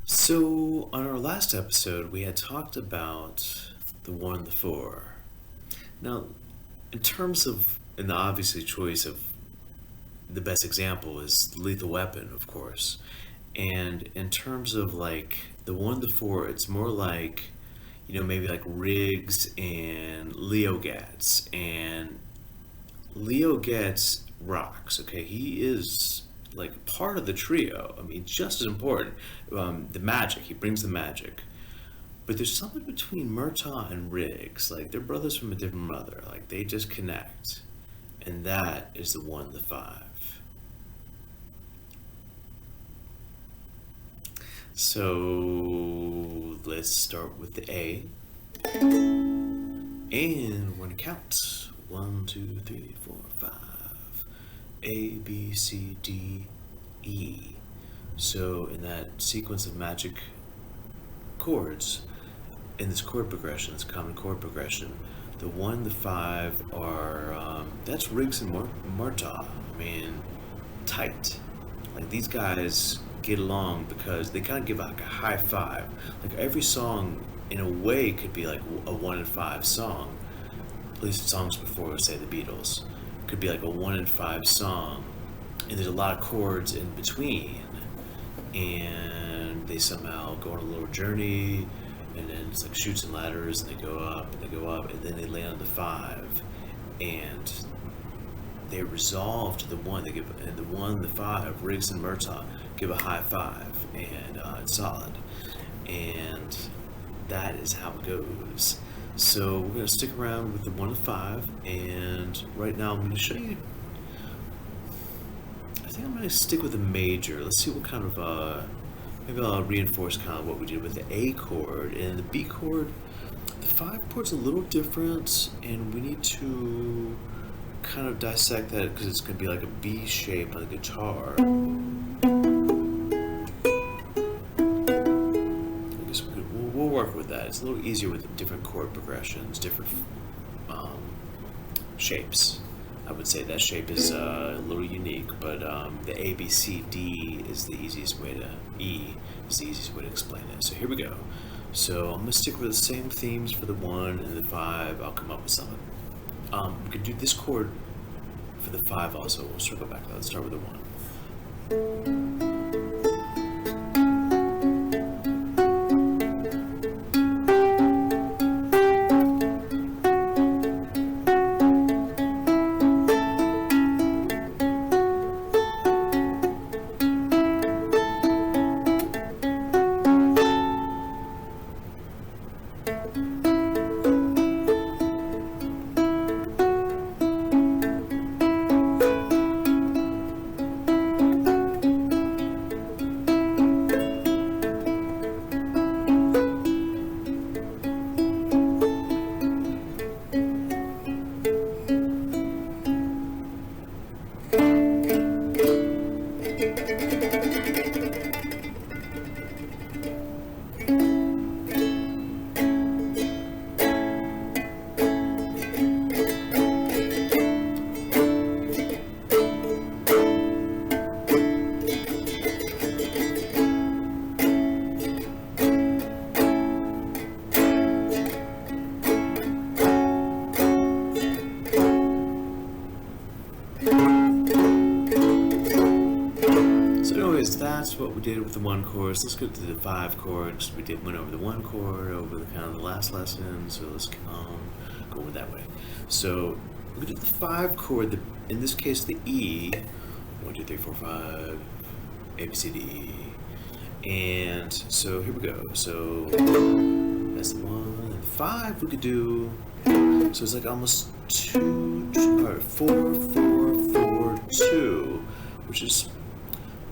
So, on our last episode, we had talked about the 1, the 4. Now, in terms of, and the obviously choice of the best example is Lethal Weapon, of course. And in terms of like the 1, the 4, it's more like, maybe like Riggs and Leo Getz. And Leo Getz rocks, okay? He is like part of the trio. I mean, just as important. The magic, he brings the magic. But there's something between Murtaugh and Riggs. Like, they're brothers from a different mother. Like, they just connect. And that is the 1, the 5. So, let's start with the A. And we're going to count. 1, 2, 3, 4, 5. A, B, C, D, E. So in that sequence of magic chords, in this chord progression, this common chord progression, the 1, the 5 are, that's Riggs and Murtaugh. I mean, tight. Like, these guys get along because they kind of give like a high five. Like, every song, in a way, could be like a 1 and 5 song. At least songs before, say, the Beatles. Could be like a 1 and 5 song, and there's a lot of chords in between, and they somehow go on a little journey, and then it's like chutes and ladders, and they go up and they go up, and then they land on the 5, and they resolve to the 1. They give, and the 1, the 5, Riggs and Murtaugh give a high 5, and it's solid, and that is how it goes. So we're going to stick around with the 1 and 5, and right now I'm going to show you, I think I'm going to stick with the major. Let's see what kind of, maybe I'll reinforce kind of what we did with the A chord, and the B chord, the 5 chord's a little different, and we need to kind of dissect that because it's going to be like a B shape on the guitar. We'll work with that. It's a little easier with different chord progressions, different shapes. I would say that shape is a little unique, but the A, B, C, D is the easiest way to, E is the easiest way to explain it. So here we go. So I'm going to stick with the same themes for the 1 and the 5. I'll come up with something. We could do this chord for the 5 also. We'll circle back to that. Let's start with the 1. That's what we did with the 1 chord. So let's go to the 5 chords. We went over the 1 chord over the kind of the last lesson. So let's go over that way. So we did the 5 chord. In this case, the E. 1, 2, 3, 4, 5. A, B, C, D, E. And so here we go. So that's the 1 and the 5. We could do. So it's like almost 2, or 4, 4, 4, 2, which is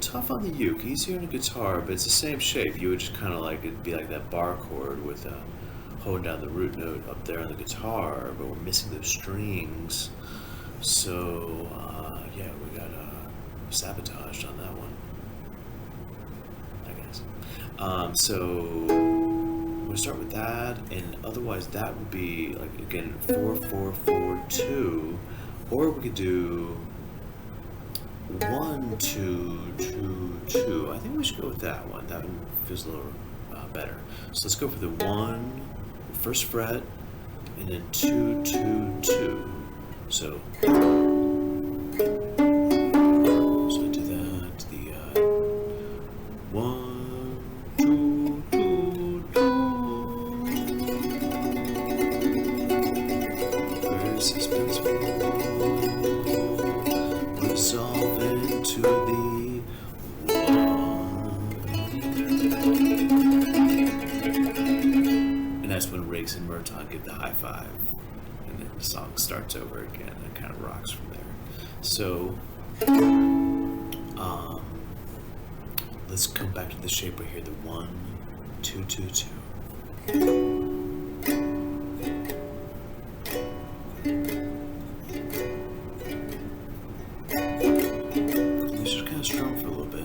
tough on the uke, easier on the guitar, but it's the same shape. You would just kind of like, it'd be like that bar chord with holding down the root note up there on the guitar, but we're missing those strings. So, yeah, we got sabotaged on that one, I guess. So, we're gonna start with that, and otherwise that would be, like, again, 4, 4, 4, 2, or we could do 1, 2, 2, 2. I think we should go with that one. That one feels a little better. So let's go for the 1, first fret, and then 2, 2, 2. So I do that. The 1, 2, 2, 2. Very suspenseful. Resolve into the 1. And that's when Riggs and Murtaugh give the high five. And then the song starts over again and kind of rocks from there. So, let's come back to the shape right here. The 1, 2, 2, 2. These are kind of strong for a little bit.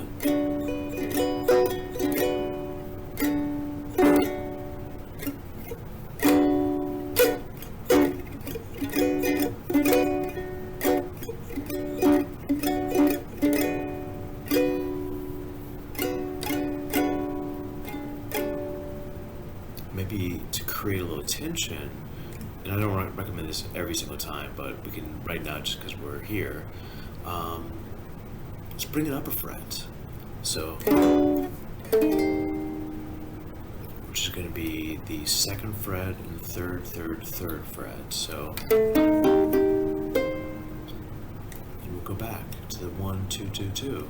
Maybe to create a little tension, and I don't recommend this every single time, but we can right now just because we're here. Let's bring it up a fret. So, which is going to be the 2nd fret and 3rd, 3rd, 3rd fret. So, and we'll go back to the 1, 2, 2, 2.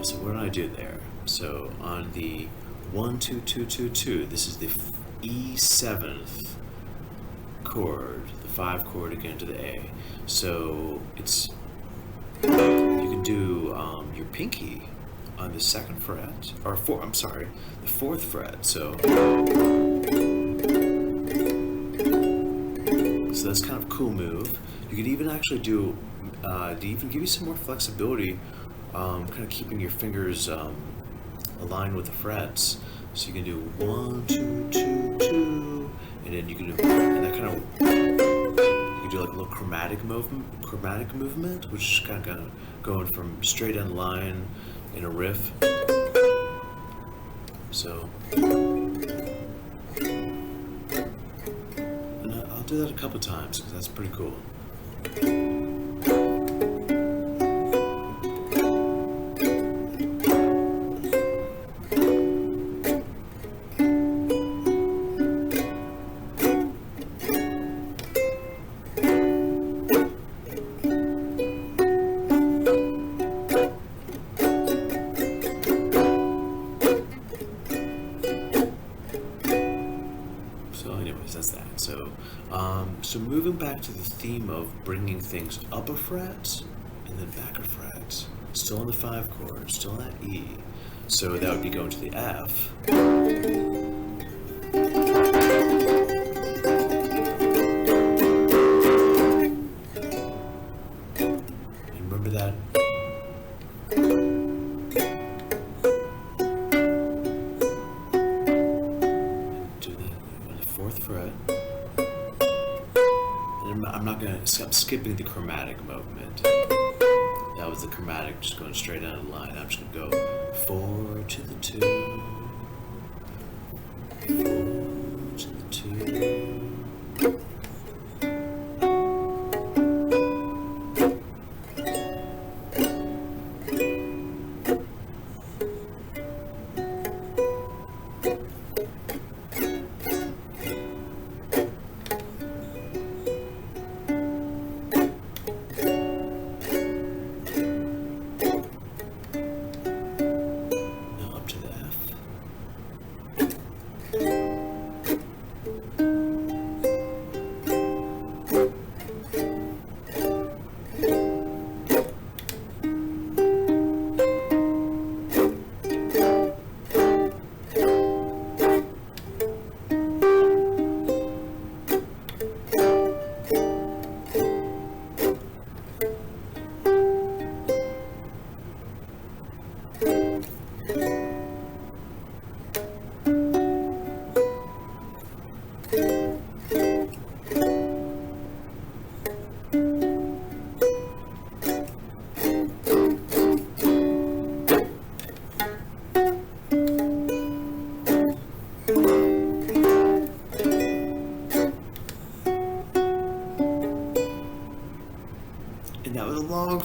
So what did I do there? So on the 1, 2, 2, 2, 2, this is the E7th chord, the 5 chord again to the A. So it's, you can do your pinky on the 2nd fret, or the 4th fret. So that's kind of a cool move. You could even actually do, to even give you some more flexibility, kind of keeping your fingers aligned with the frets. So you can do 1, 2, 2, 2, and then you can do, and that kind of, you can do like a little chromatic movement, which is kind of going from straight down the line in a riff. So, and I'll do that a couple times because that's pretty cool. That's that. So moving back to the theme of bringing things up a fret and then back a fret, still on the 5 chord, still at E. So that would be going to the F. And remember that. Fret. And I'm not gonna. I'm skipping the chromatic movement. That was the chromatic, just going straight down the line. I'm just gonna go 4 to the 2, 4 to the 2.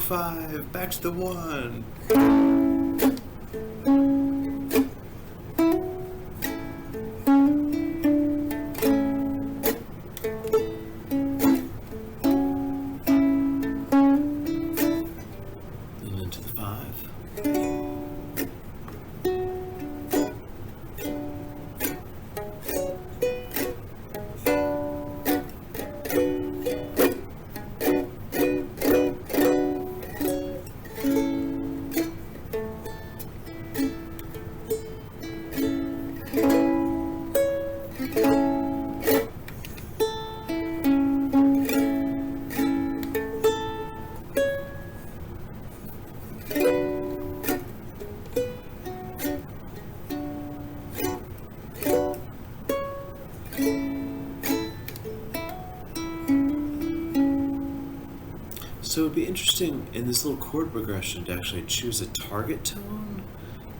5, back to the 1. And into the 5. So it'd be interesting in this little chord progression to actually choose a target tone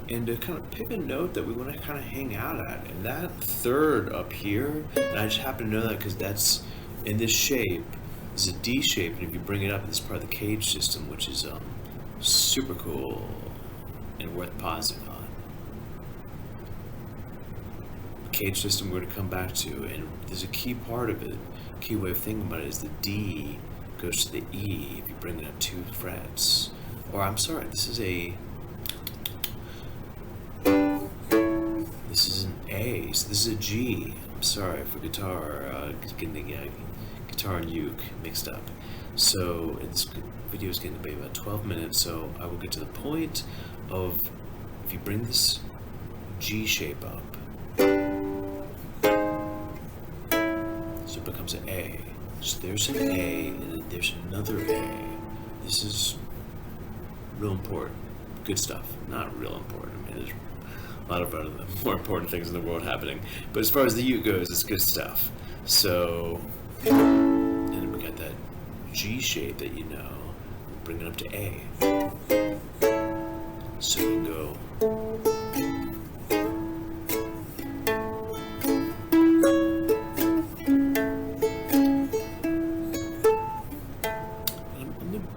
and to kind of pick a note that we want to kind of hang out at. And that third up here, and I just happen to know that because that's in this shape, is a D shape, and if you bring it up, it's part of the cage system, which is super cool and worth pausing on. Cage system we're going to come back to, and there's a key part of it, key way of thinking about it is the D goes to the E if you bring it up 2 frets. Or I'm sorry, this is an A, so this is a G. I'm sorry for guitar, getting the guitar and uke mixed up. So this video is getting to be about 12 minutes, so I will get to the point of if you bring this G shape up, so it becomes an A. So there's an A, and then there's another A. This is real important. Good stuff. Not real important. I mean, there's a lot of other more important things in the world happening. But as far as the uke goes, it's good stuff. So, and then we got that G shape that you know. Bring it up to A. So we can go.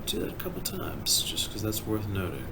Do that a couple times just because that's worth noting.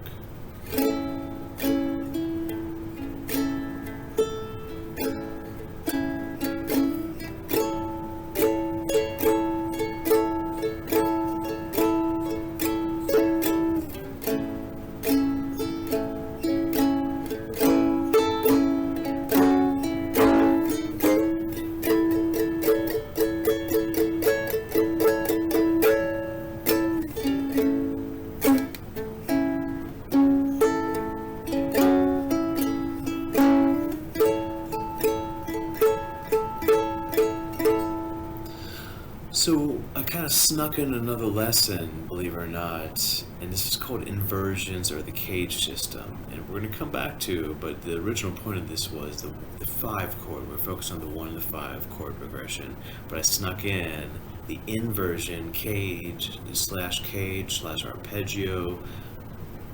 So I kind of snuck in another lesson, believe it or not, and this is called inversions or the cage system, and we're going to come back to, but the original point of this was the 5 chord. We're focused on the 1 and the 5 chord progression, but I snuck in the inversion, cage, slash cage, slash arpeggio,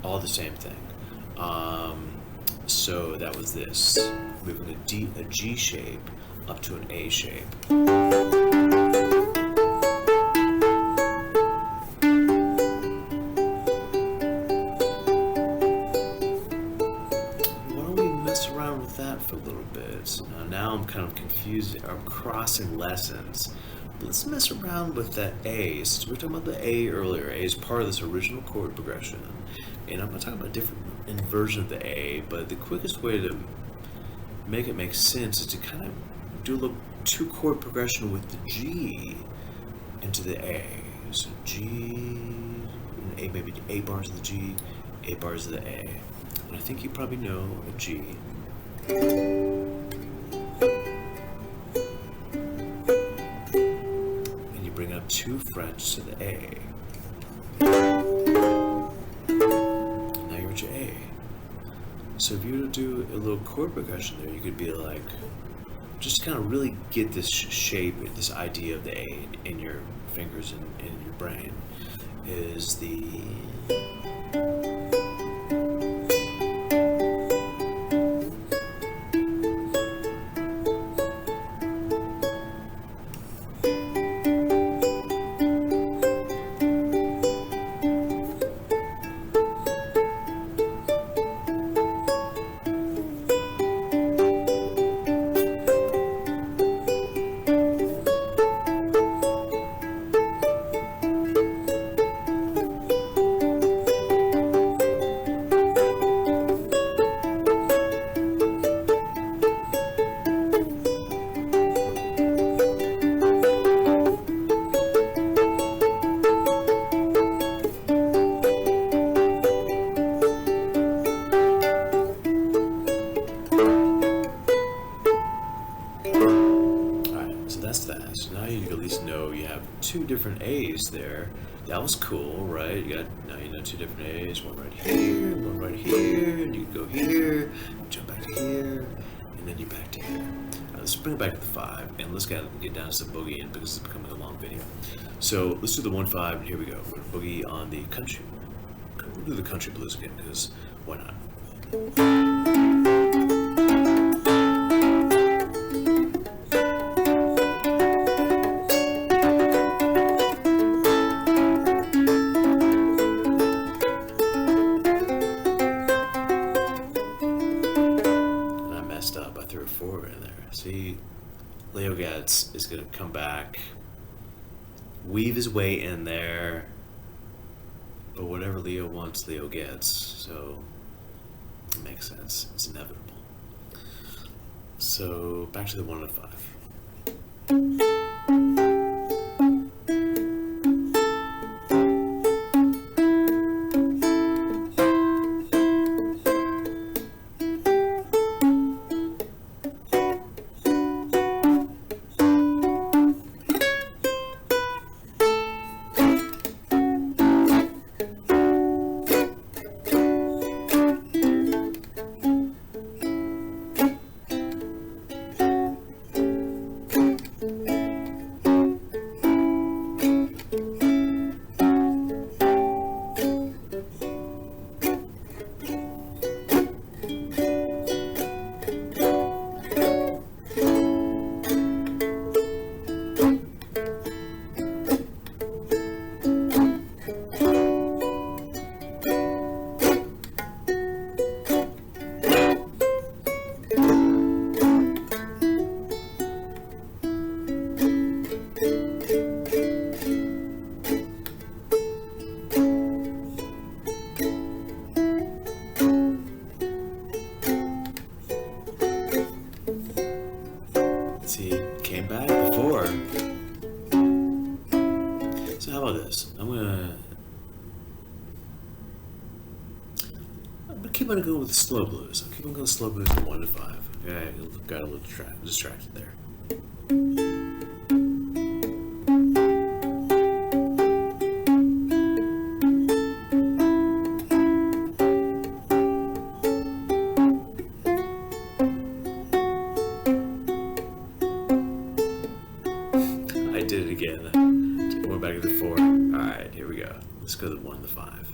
all the same thing. So that was this, moving a G shape up to an A shape. For a little bit. So now I'm kind of confused. I'm crossing lessons. But let's mess around with that A. Since we were talking about the A earlier, A is part of this original chord progression. And I'm going to talk about a different inversion of the A, but the quickest way to make it make sense is to kind of do a little 2 chord progression with the G into the A. So G, and A, maybe 8 bars of the G, 8 bars of the A. And I think you probably know a G. And you bring up 2 frets to the A. Now you're at your A. So if you were to do a little chord progression there, you could be like, just kind of really get this shape, this idea of the A in your fingers and in your brain, is the... Alright, so that's that. So now you at least know you have two different A's there. That was cool, right? Now you know two different A's, one right here, one right here, and you can go here, jump back to here, and then you're back to here. Let's bring it back to the 5, and let's get down to some boogieing because it's becoming a long video. So let's do the 1-5, and here we go. We're gonna boogie on the country. We'll do the country blues again because why not? Up. I threw a 4 in there. See, Leo Getz is going to come back, weave his way in there, but whatever Leo wants, Leo gets. So it makes sense. It's inevitable. So back to the 1 and 5. See, came back before. So how about this? I'm gonna keep on going with the slow blues. I'll keep on going slow blues from 1 to 5. Yeah, I got a little distracted there. I did it again. Going back to the 4. Alright, here we go. Let's go to the 1 to 5.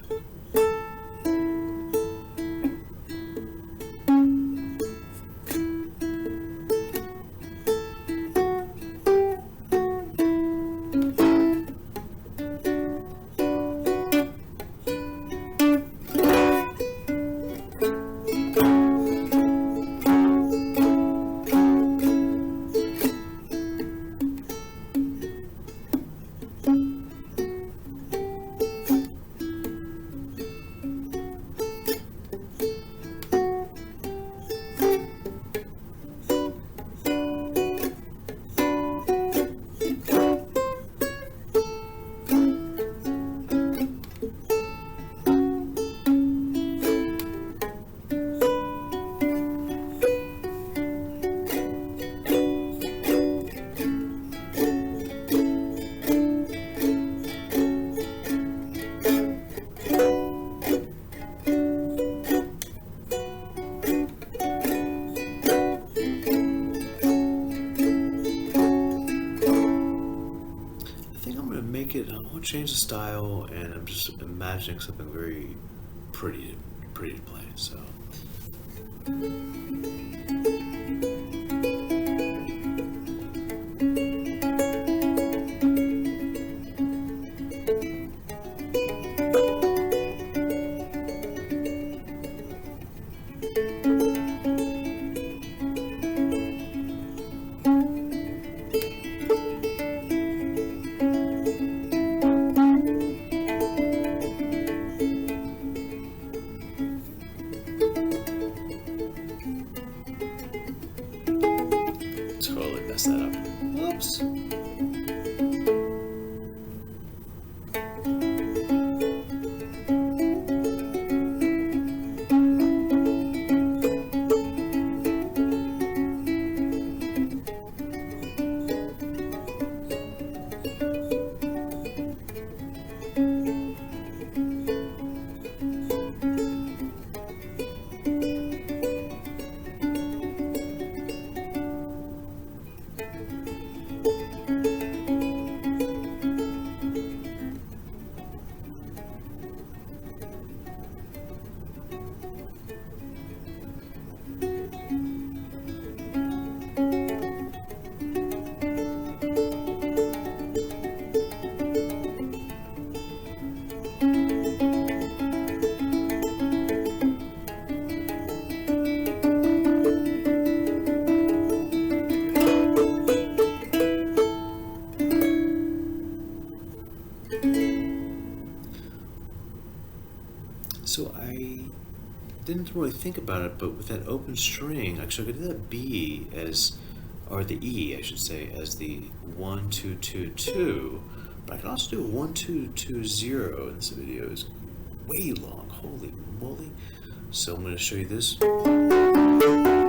I want to change the style, and I'm just imagining something very pretty to play. So. Totally messed that up. Whoops. didn't really think about it, but with that open string, actually I could do that B as, or the E, I should say, as the 1 2 2 2. But I could also do a 1 2 2 0. And this video is way long. Holy moly! So I'm going to show you this.